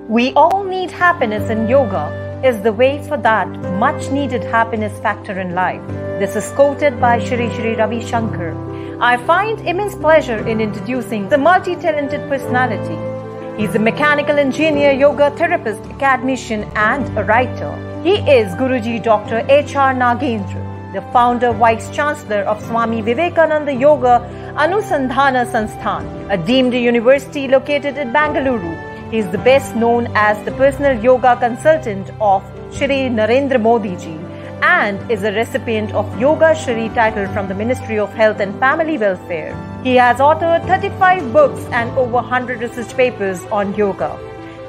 We all need happiness, and yoga is the way for that much needed happiness factor in life. This is quoted by Shri Shri Ravi Shankar. I find immense pleasure in introducing the multi-talented personality. He's a mechanical engineer, yoga therapist, academician, and a writer. He is Guruji Dr. H.R. Nagendra, the founder, Vice Chancellor of Swami Vivekananda Yoga Anusandhana Sansthan, a deemed university located in Bangalore. He is the best known as the personal yoga consultant of Shri Narendra Modi ji and is a recipient of Yoga Shri title from the Ministry of Health and Family Welfare. He has authored 35 books and over 100 research papers on yoga.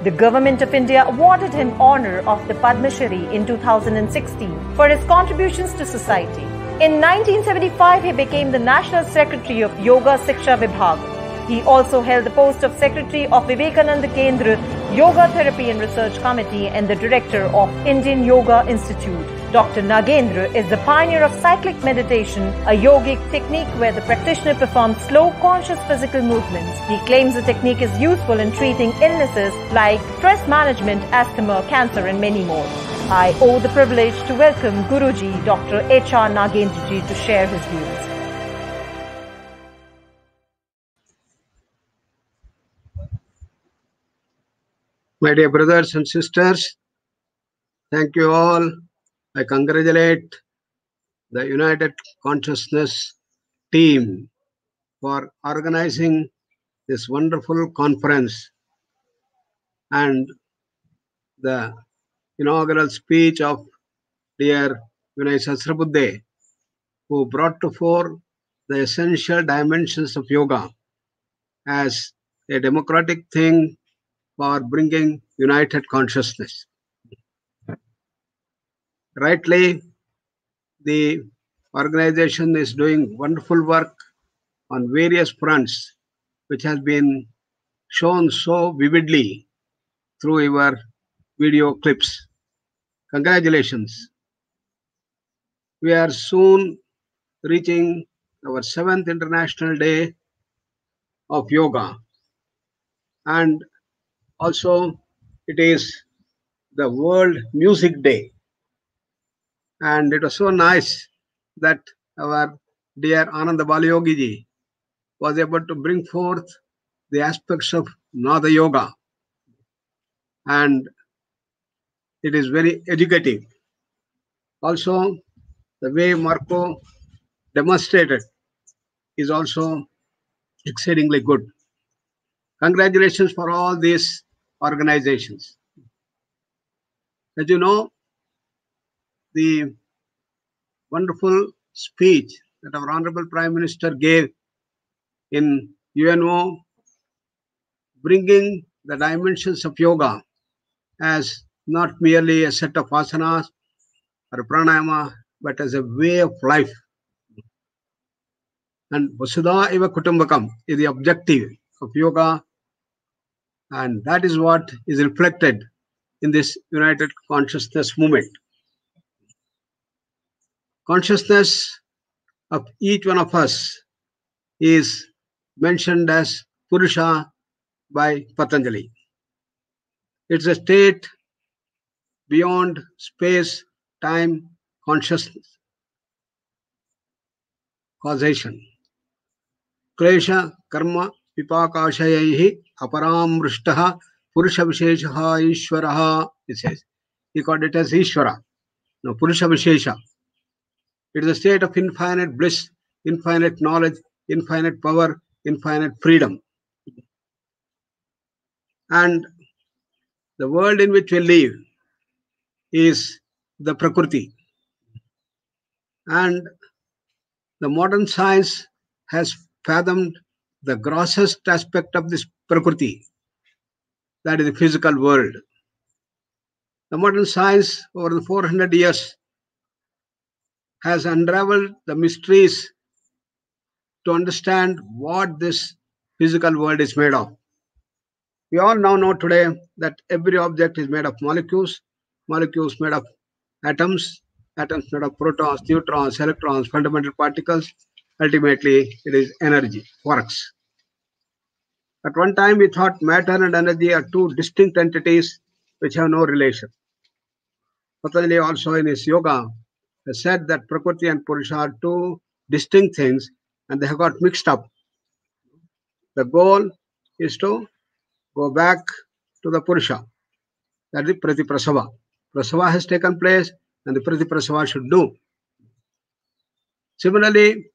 The Government of India awarded him honor of the Padma Shri in 2016 for his contributions to society. In 1975, he became the National Secretary of Yoga Shiksha Vibhag. He also held the post of Secretary of Vivekananda Kendra Yoga Therapy and Research Committee and the Director of Indian Yoga Institute. Dr. Nagendra is the pioneer of cyclic meditation, a yogic technique where the practitioner performs slow, conscious physical movements. He claims the technique is useful in treating illnesses like stress management, asthma, cancer, and many more. I owe the privilege to welcome Guruji Dr. H.R. Nagendra ji to share his views. My dear brothers and sisters, thank you all. I congratulate the United Consciousness team for organizing this wonderful conference and the inaugural speech of dear Vinay Sahasrabudhe, who brought to fore the essential dimensions of yoga as a democratic thing for bringing united consciousness. Rightly, the organization is doing wonderful work on various fronts, which has been shown so vividly through your video clips. Congratulations. We are soon reaching our 7th International Day of Yoga, and also it is the World Music Day. And it was so nice that our dear Ananda Balayogi ji was able to bring forth the aspects of Nada Yoga. And it is very educative. Also, the way Marco demonstrated is also exceedingly good. Congratulations for all these organizations. As you know, the wonderful speech that our Honorable Prime Minister gave in UNO, bringing the dimensions of yoga as not merely a set of asanas or pranayama, but as a way of life. And Vasudha Eva Kutumbakam is the objective of yoga, and that is what is reflected in this United Consciousness movement. Consciousness of each one of us is mentioned as Purusha by Patanjali. It's a state beyond space, time, consciousness, causation. Klesha karma vipakashayaihi aparamrushtaha purusha visheshaha ishvaraha, it says. He called it as Ishvara. No, Purusha Vishesha. It is a state of infinite bliss, infinite knowledge, infinite power, infinite freedom. And the world in which we live is the Prakriti. And the modern science has fathomed the grossest aspect of this Prakriti, that is the physical world. The modern science over the 400 years has unraveled the mysteries to understand what this physical world is made of. We all now know today that every object is made of molecules, molecules made of atoms, atoms made of protons, neutrons, electrons, fundamental particles. Ultimately, it is energy, works. At one time, we thought matter and energy are two distinct entities which have no relation. Patanjali also in his yoga has said that Prakriti and Purusha are two distinct things and they have got mixed up. The goal is to go back to the Purusha, that is Pratiprasava. Prasava has taken place and the Pratiprasava should do. Similarly,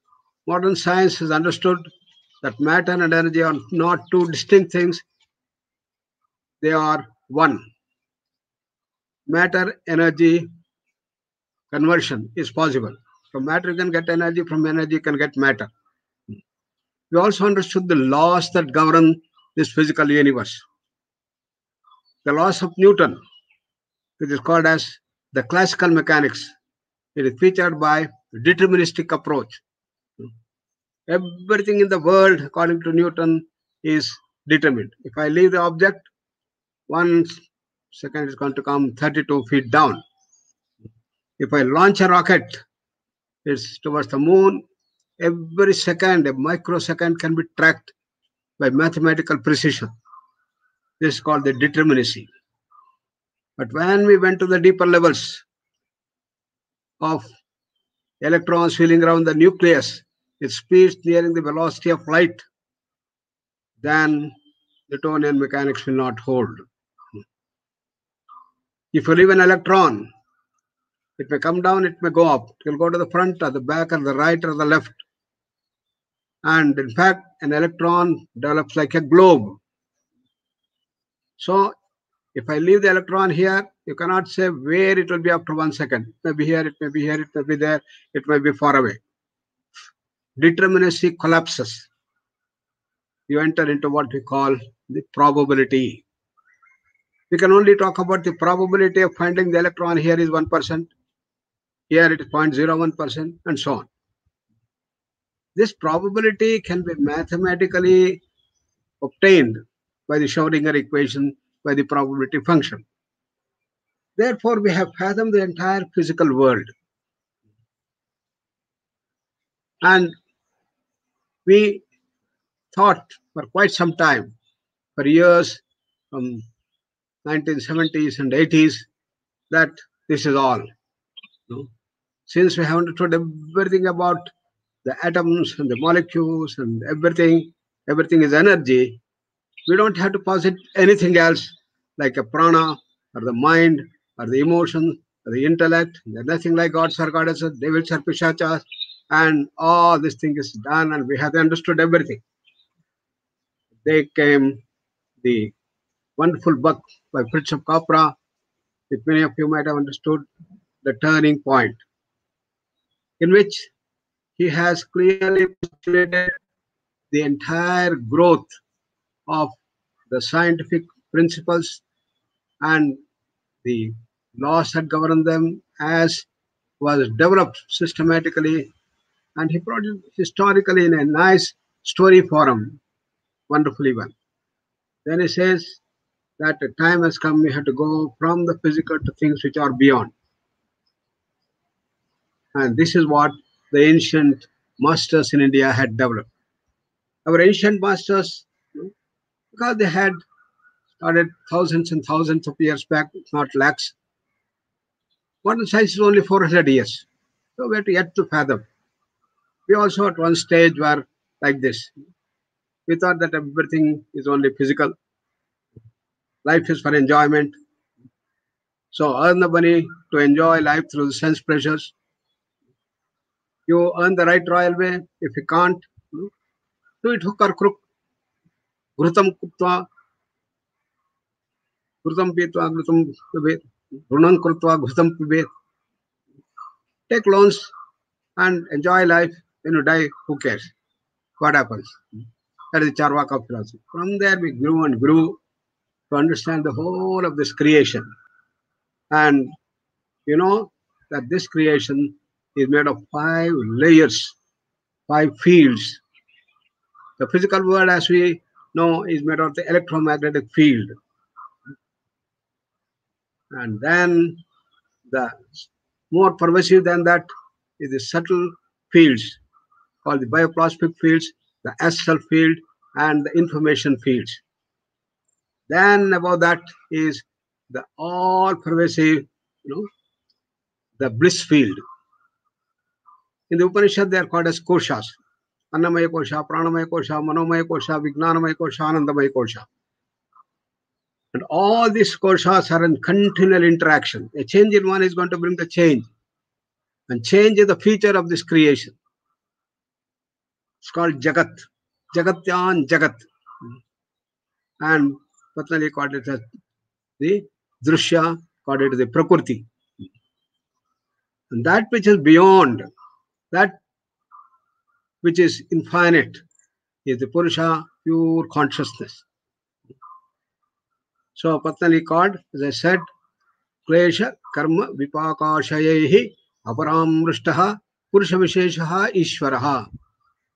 modern science has understood that matter and energy are not two distinct things, they are one. Matter energy conversion is possible. From matter you can get energy, from energy you can get matter. We also understood the laws that govern this physical universe. The laws of Newton, which is called as the classical mechanics, it is featured by deterministic approach. Everything in the world, according to Newton, is determined. If I leave the object, 1 second is going to come 32 feet down. If I launch a rocket, it's towards the moon, every second, a microsecond can be tracked by mathematical precision. This is called the determinacy. But when we went to the deeper levels of electrons wheeling around the nucleus, its speeds nearing the velocity of light, then Newtonian mechanics will not hold. If you leave an electron, it may come down, it may go up. It will go to the front or the back or the right or the left. And in fact, an electron develops like a globe. So if I leave the electron here, you cannot say where it will be after 1 second. It may be here, it may be here, it may be there, it may be far away. Determinacy collapses. You enter into what we call the probability. We can only talk about the probability of finding the electron. Here is 1%, here it is 0.01%, and so on. This probability can be mathematically obtained by the Schrödinger equation, by the probability function. Therefore, we have fathomed the entire physical world. And we thought for quite some time, for years, from 1970s and 80s, that this is all. Since we have understood everything about the atoms and the molecules and everything is energy, we don't have to posit anything else like a prana or the mind or the emotion or the intellect. There's nothing like gods or goddesses, devils or pishachas, and all this thing is done and we have understood everything. They came the wonderful book by Fritz of Capra, which many of you might have understood, The Turning Point, in which he has clearly postulated the entire growth of the scientific principles and the laws that govern them as was developed systematically, and he brought it historically in a nice story form, wonderfully well. Then he says that the time has come, we have to go from the physical to things which are beyond. And this is what the ancient masters in India had developed. Our ancient masters, because they had started thousands and thousands of years back, not lakhs. Modern science is only 400 years. So we have to yet to fathom. We also at one stage were like this. We thought that everything is only physical. Life is for enjoyment. So earn the money to enjoy life through the sense pleasures. You earn the right royal way. If you can't, do it hook or crook. Ghrutam kutva, ghrutam pitva, ghrutam pibet, runam krutva, ghrutam pibet. Take loans and enjoy life. When you die, who cares? What happens? That is the Charvaka philosophy. From there we grew and grew to understand the whole of this creation. And you know that this creation is made of 5 layers, 5 fields. The physical world, as we know, is made of the electromagnetic field. And then the more pervasive than that is the subtle fields called the bioplasmic fields, the astral field, and the information fields. Then above that is the all-pervasive, the bliss field. In the Upanishad, they are called as koshas. Annamaya kosha, pranamaya kosha, manomaya kosha, vijnanamaya kosha, anandamaya kosha. And all these koshas are in continual interaction. A change in one is going to bring the change. And change is the feature of this creation. It's called Jagat. Jagatyan Jagat. And Patanjali called it as the Drushya, called it the Prakriti. And that which is beyond, that which is infinite, is the Purusha, pure consciousness. So Patanjali called, as I said, Klesha Karma Vipakashayehi Aparamrushtaha Purusha Visheshaha Ishvaraha.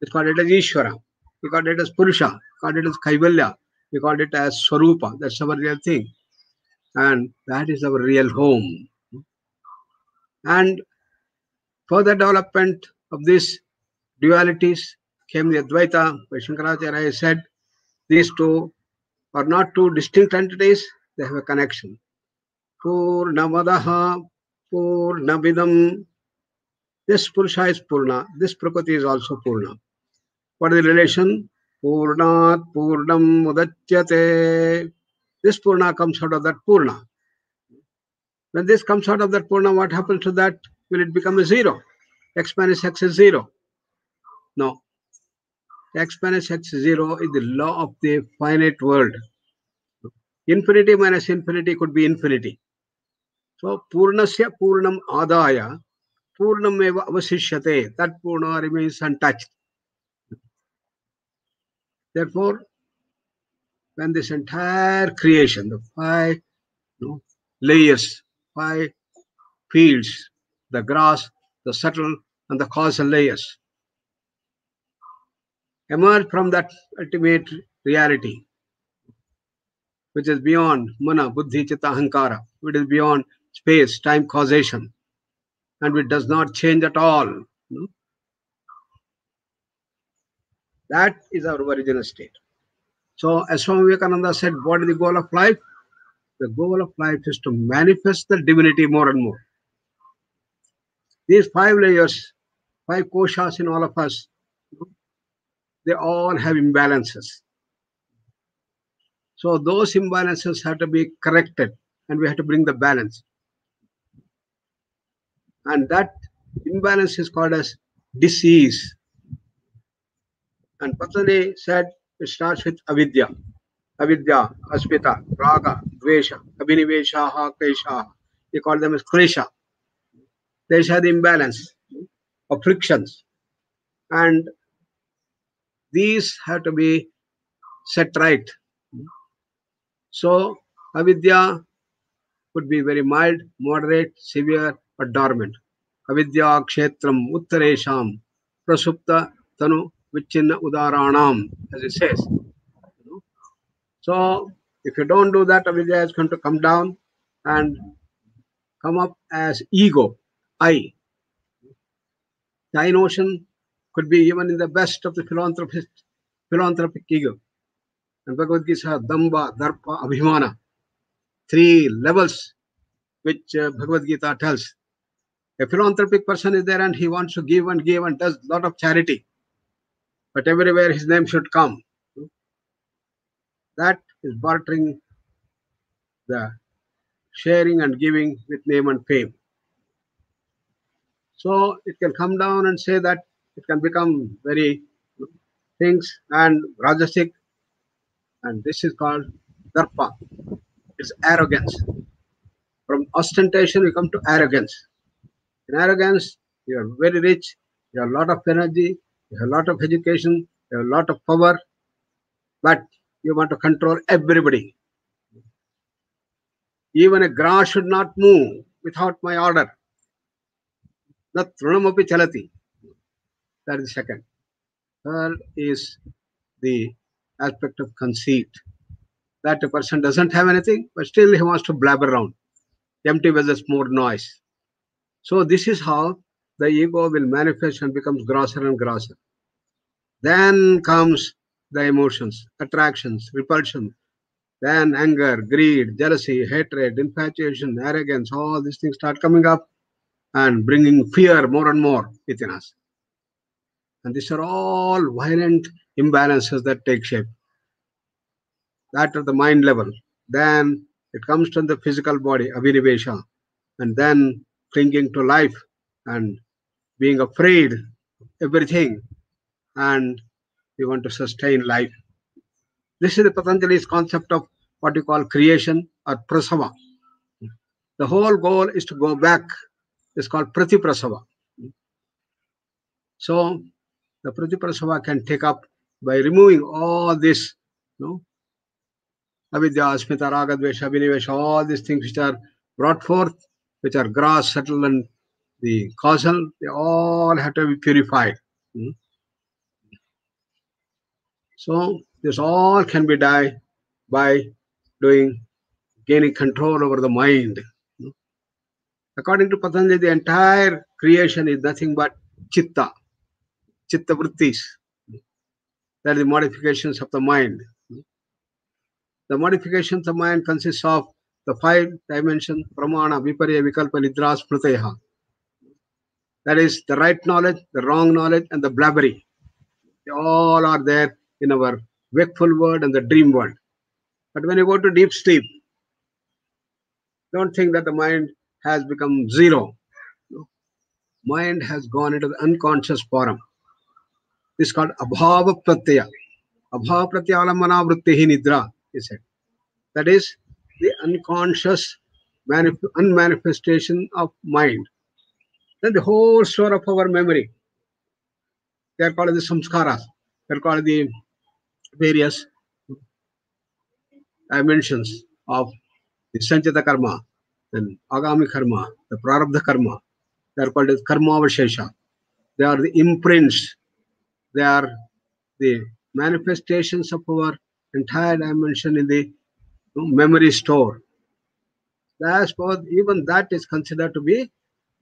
It's called it as Ishvara. We called it as Purusha. We called it as Kaivalya. We called it as Swarupa. That's our real thing. And that is our real home. And further development of these dualities came the Advaita, where Shankaracharya said these two are not two distinct entities, they have a connection. Purnamadaha, Purnamidam. This Purusha is Purna, this Prakriti is also Purna. What is the relation? Purnat Purnam Mudachyate. This Purna comes out of that Purna. When this comes out of that Purna, what happens to that? Will it become a zero? X minus X is zero. No. X minus X is zero is the law of the finite world. Infinity minus infinity could be infinity. So, Purnasya Purnam Adaya, Purnam eva avasishyate. That Purna remains untouched. Therefore, when this entire creation, the five layers, five fields, the grass, the subtle, and the causal layers, emerge from that ultimate reality, which is beyond mana, buddhi, chitta, ahankara, which is beyond space, time, causation, and which does not change at all. That is our original state. So, as Swami Vivekananda said, what is the goal of life? The goal of life is to manifest the divinity more and more. These five layers, five koshas in all of us, they all have imbalances. So those imbalances have to be corrected and we have to bring the balance. And that imbalance is called as disease. And Patanjali said it starts with avidya. Avidya, aspita, raga, dvesha, abhiniveshaha, kleshaha. They call them as klesha. Klesha, the imbalance of frictions. And these have to be set right. So, avidya could be very mild, moderate, severe, or dormant. Avidya kshetram uttaresham prasupta tanu vichinna udaranam, as it says. So, if you don't do that, avidya is going to come down and come up as ego, I. The I notion could be even in the best of the philanthropic ego. And Bhagavad Gita, Damba, Darpa, Abhimana. Three levels which Bhagavad Gita tells. A philanthropic person is there and he wants to give and does a lot of charity. But everywhere his name should come. That is bartering the sharing and giving with name and fame. So it can come down and say that it can become very things and rajasic. And this is called darpa. It's arrogance. From ostentation, we come to arrogance. In arrogance, you are very rich, you have a lot of energy, you have a lot of education, you have a lot of power, but you want to control everybody. Even a grass should not move without my order. That trunamapi chalati. That is second. Third is the aspect of conceit. That a person doesn't have anything, but still he wants to blabber around. Empty vessels, more noise. So this is how the ego will manifest and becomes grosser and grosser. Then comes the emotions, attractions, repulsion, then anger, greed, jealousy, hatred, infatuation, arrogance, all these things start coming up and bringing fear more and more within us. And these are all violent imbalances that take shape. That at the mind level. Then it comes to the physical body, abhinivesha, and then clinging to life and being afraid of everything, and we want to sustain life. This is the Patanjali's concept of what you call creation or prasava. The whole goal is to go back. It's called pratiprasava. So the pratiprasava can take up by removing all this, avidya, asmita, raga, dvesha, abhinivesha, all these things which are brought forth, which are gross, subtle, and the causal, they all have to be purified. So this all can be done by gaining control over the mind. According to Patanjali, the entire creation is nothing but chitta vrittis. That is the modifications of the mind. The modifications of the mind consists of the 5 dimensions: pramana, viparya, vikalpa, nidra, smriteha. That is the right knowledge, the wrong knowledge, and the blabbery. They all are there in our wakeful world and the dream world. But when you go to deep sleep, don't think that the mind has become zero. No. Mind has gone into the unconscious form. This is called abhava pratyaya. Abhava pratyalammana vrittihi nidra, he said. That is the unconscious unmanifestation of mind. Then the whole store of our memory, they are called the samskaras. They are called the various dimensions of the sanchita karma, then agami karma, the prarabdha karma. They are called as karma avashesha. They are the imprints. They are the manifestations of our entire dimension in the memory store. That's what, even that is considered to be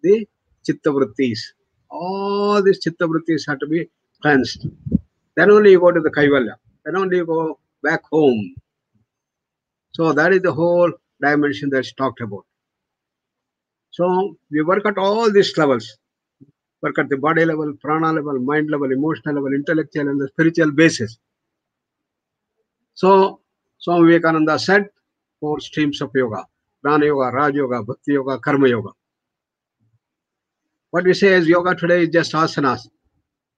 the chitta vrittis. All these chitta vrittis have to be cleansed. Then only you go to the kaivalya. Then only you go back home. So that is the whole dimension that's talked about. So we work at all these levels. Work at the body level, prana level, mind level, emotional level, intellectual, and the spiritual basis. So Swami Vivekananda said 4 streams of yoga: Prana Yoga, Raj Yoga, Bhakti Yoga, Karma Yoga. What we say is yoga today is just asanas,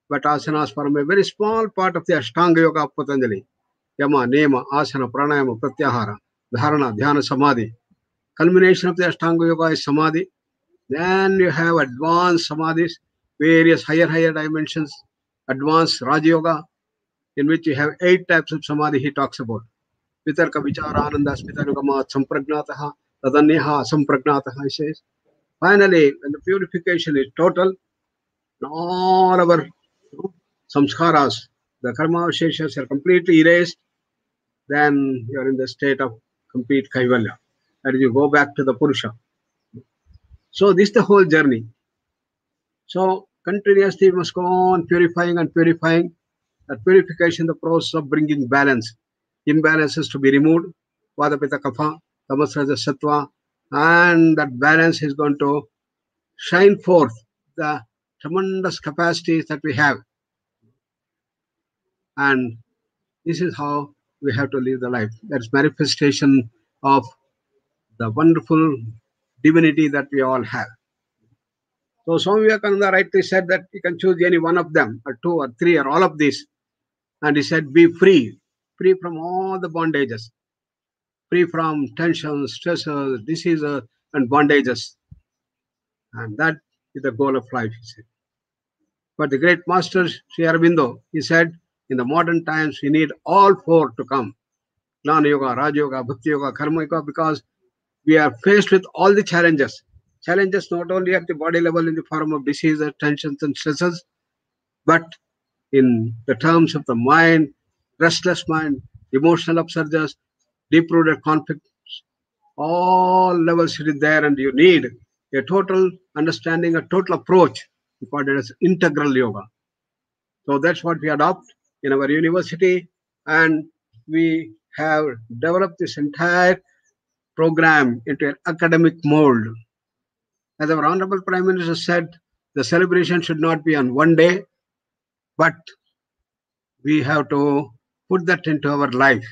but asanas form a very small part of the Ashtanga Yoga of Patanjali. Yama, Nema, Asana, Pranayama, Pratyahara, Dharana, Dhyana, Samadhi. Culmination of the Ashtanga Yoga is Samadhi. Then you have advanced Samadhis, various higher dimensions, advanced Raja Yoga, in which you have 8 types of Samadhi he talks about. Vitarka, Vichara, Ananda, Smitanugama, Sampragnataha, Tadanyaha, Sampragnataha, he says. Finally, when the purification is total, all our samskaras, the karma avasheshas are completely erased, then you are in the state of complete kaivalya. That is, you go back to the Purusha. So this is the whole journey. So continuously we must go on purifying and purifying. That purification, the process of bringing balance. Imbalances to be removed. Vata, Pitta, Kapha, Tamas, Rajas, Sattva. And that balance is going to shine forth the tremendous capacities that we have. And this is how we have to live the life. That's manifestation of the wonderful divinity that we all have. So Swami Vivekananda rightly said that you can choose any one of them, or 2 or 3 or all of these. And he said, be free from all the bondages, free from tensions, stresses, diseases, and bondages. And that is the goal of life, he said. But the great master, Sri Aurobindo, he said, in the modern times, we need all 4 to come. Jnana Yoga, Raja Yoga, Bhakti Yoga, Karma Yoga, because we are faced with all the challenges. Challenges not only at the body level in the form of diseases, tensions, and stresses, but in the terms of the mind, restless mind, emotional upsurges, deep-rooted conflicts, all levels it is there, and you need a total understanding, a total approach. We call it as integral yoga. So that's what we adopt in our university. And we have developed this entire program into an academic mold. As our Honorable Prime Minister said, the celebration should not be on one day, but we have to put that into our life.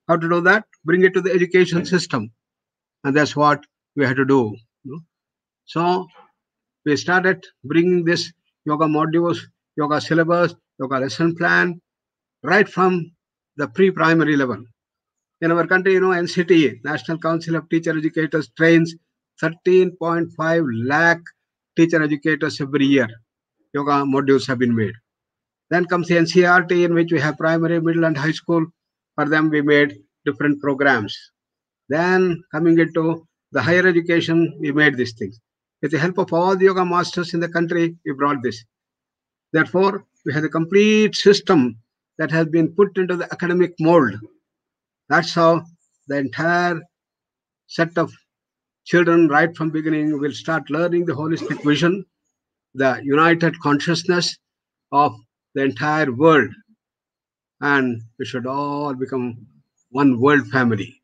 How to do that? Bring it to the education system. And that's what we have to do. So we started bringing this yoga modules, yoga syllabus, yoga lesson plan, right from the pre-primary level. In our country, NCTE, National Council of Teacher Educators, trains 13.5 lakh teacher educators every year. Yoga modules have been made. Then comes the NCERT, in which we have primary, middle, and high school. For them, we made different programs. Then coming into the higher education, we made these things. With the help of all the yoga masters in the country, we brought this. Therefore, we have a complete system that has been put into the academic mold. That's how the entire set of children right from beginning will start learning the holistic vision, the united consciousness of the entire world. And we should all become one world family.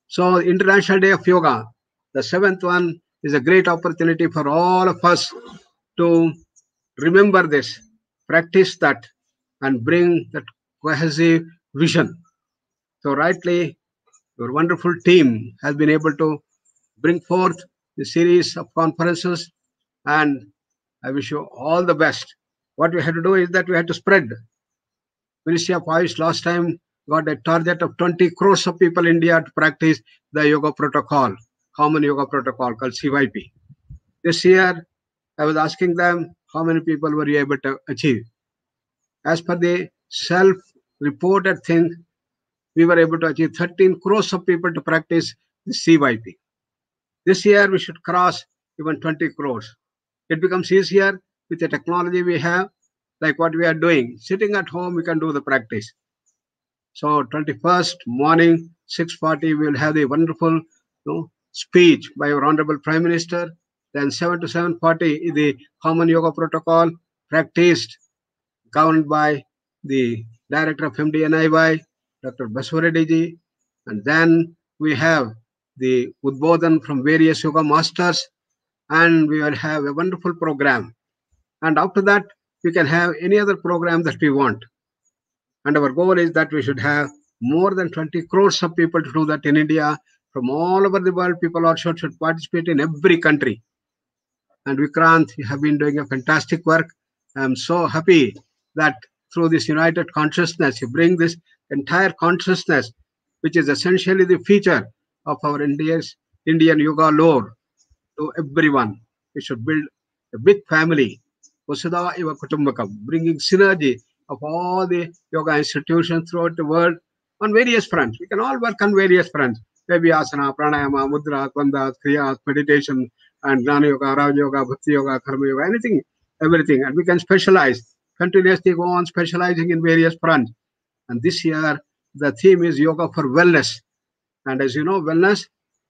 So International Day of Yoga, the 7th one, is a great opportunity for all of us to remember this, practice that, and bring that cohesive vision. So rightly, your wonderful team has been able to bring forth the series of conferences, and I wish you all the best. What we had to do is that we had to spread. Ministry of Ayush last time got a target of 20 crores of people in India to practice the yoga protocol, common yoga protocol called CYP. This year, I was asking them how many people were you able to achieve. As per the self-reported thing, we were able to achieve 13 crores of people to practice the CYP. This year, we should cross even 20 crores. It becomes easier with the technology we have, like what we are doing. Sitting at home, we can do the practice. So 21st morning, 6:40, we will have the wonderful speech by our Honorable Prime Minister. Then 7 to 7:40, the common yoga protocol practiced, governed by the Director of MDNIY, Dr. Baswareddy ji. And then we have the Udbodhan from various yoga masters, and we will have a wonderful program. And after that, we can have any other program that we want. And our goal is that we should have more than 20 crores of people to do that in India. From all over the world, people also should participate in every country. And Vikrant, you have been doing a fantastic work. I'm so happy that through this united consciousness, you bring this entire consciousness, which is essentially the feature of our Indian yoga lore, to everyone. We should build a big family, Vasudha Iva Kutumbakam, bringing synergy of all the yoga institutions throughout the world on various fronts. We can all work on various fronts. Maybe asana, pranayama, mudra, bandha, kriyas, meditation, and Jnana Yoga, Raja Yoga, Bhakti Yoga, Karma Yoga, anything, everything. And we can specialize, continuously go on specializing in various fronts. And this year, the theme is Yoga for Wellness. And as you know, wellness,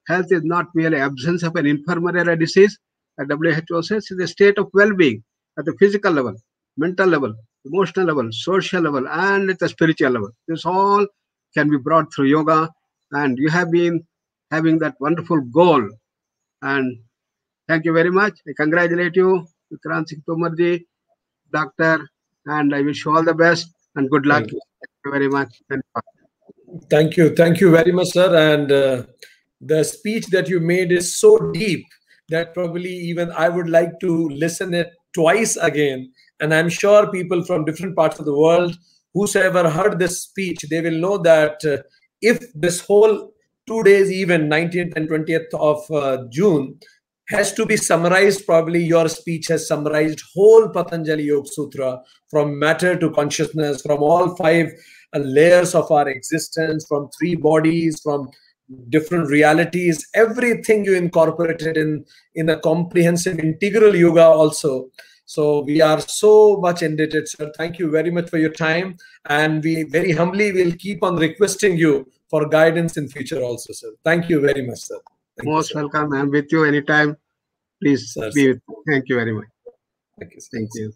health is not merely absence of an infirmary or a disease. As WHO says, it's a state of well-being at the physical level, mental level, emotional level, social level, and at the spiritual level. This all can be brought through yoga. And you have been having that wonderful goal. And thank you very much. I congratulate you, Vikrant Singh Tomarji, doctor, and I wish you all the best and good luck. Thank you very much. Thank you. Thank you very much, sir. And the speech that you made is so deep that probably even I would like to listen it twice again. And I'm sure people from different parts of the world, whosoever heard this speech, they will know that if this whole 2 days event, 19th and 20th of June, has to be summarized, probably your speech has summarized whole Patanjali Yoga Sutra, from matter to consciousness, from all 5 layers of our existence, from 3 bodies, from different realities, everything you incorporated in a comprehensive integral yoga also. So we are so much indebted, sir. Thank you very much for your time. And we very humbly will keep on requesting you for guidance in future also, sir. Thank you very much, sir. Most welcome. I'm with you anytime. Please be with me. Thank you very much. Thank you. Thank you.